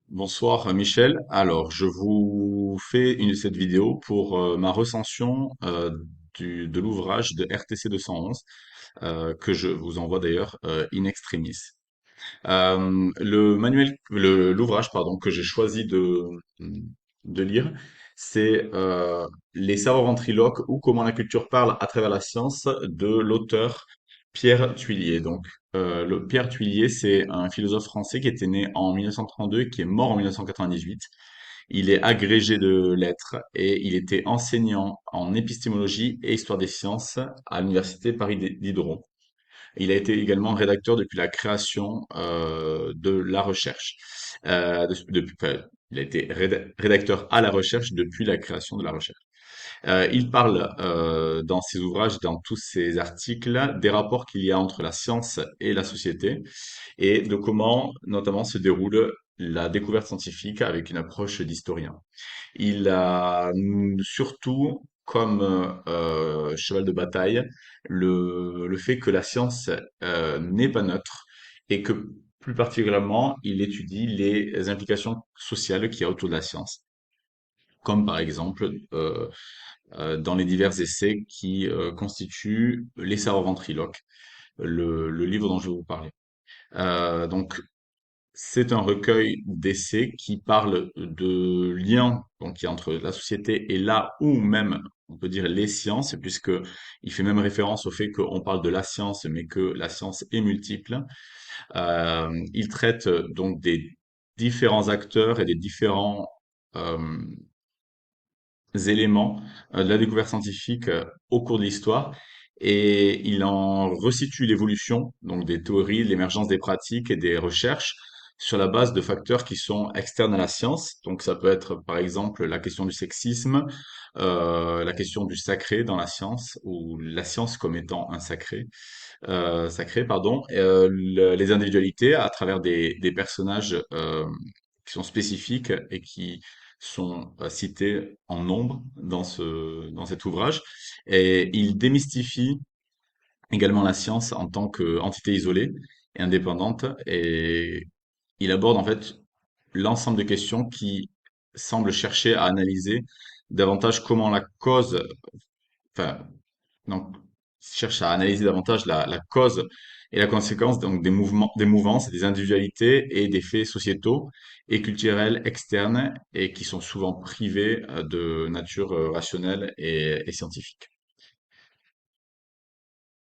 Bonsoir Michel. Alors, je vous fais cette vidéo pour ma recension de l'ouvrage de RTC 211 que je vous envoie d'ailleurs in extremis. L'ouvrage pardon que j'ai choisi de lire, c'est Les savoirs ventriloques ou comment la culture parle à travers la science de l'auteur Pierre Thuillier. Donc, Pierre Thuillier, c'est un philosophe français qui était né en 1932 et qui est mort en 1998. Il est agrégé de lettres et il était enseignant en épistémologie et histoire des sciences à l'université Paris Diderot. Il a été également rédacteur depuis la création de la recherche. Enfin, il a été rédacteur à la recherche depuis la création de la recherche. Il parle dans ses ouvrages, dans tous ses articles, des rapports qu'il y a entre la science et la société et de comment notamment se déroule la découverte scientifique avec une approche d'historien. Il a surtout comme cheval de bataille le fait que la science n'est pas neutre et que plus particulièrement, il étudie les implications sociales qu'il y a autour de la science, comme par exemple dans les divers essais qui constituent Les savoirs ventriloques, le livre dont je vais vous parler. Donc, c'est un recueil d'essais qui parle de liens donc, il y a entre la société et là où même, on peut dire, les sciences, puisque il fait même référence au fait qu'on parle de la science, mais que la science est multiple. Il traite donc des différents acteurs et des différents euh, éléments de la découverte scientifique au cours de l'histoire. Et il en resitue l'évolution, donc des théories, l'émergence des pratiques et des recherches sur la base de facteurs qui sont externes à la science. Donc ça peut être par exemple la question du sexisme, la question du sacré dans la science, ou la science comme étant un sacré, pardon, les individualités à travers des personnages qui sont spécifiques et qui sont cités en nombre dans cet ouvrage. Et il démystifie également la science en tant qu'entité isolée et indépendante. Et il aborde en fait l'ensemble des questions qui semblent chercher à analyser davantage comment la cause, enfin, donc, cherche à analyser davantage la cause et la conséquence donc des mouvements, des mouvances, des individualités et des faits sociétaux et culturels externes et qui sont souvent privés de nature rationnelle et scientifique.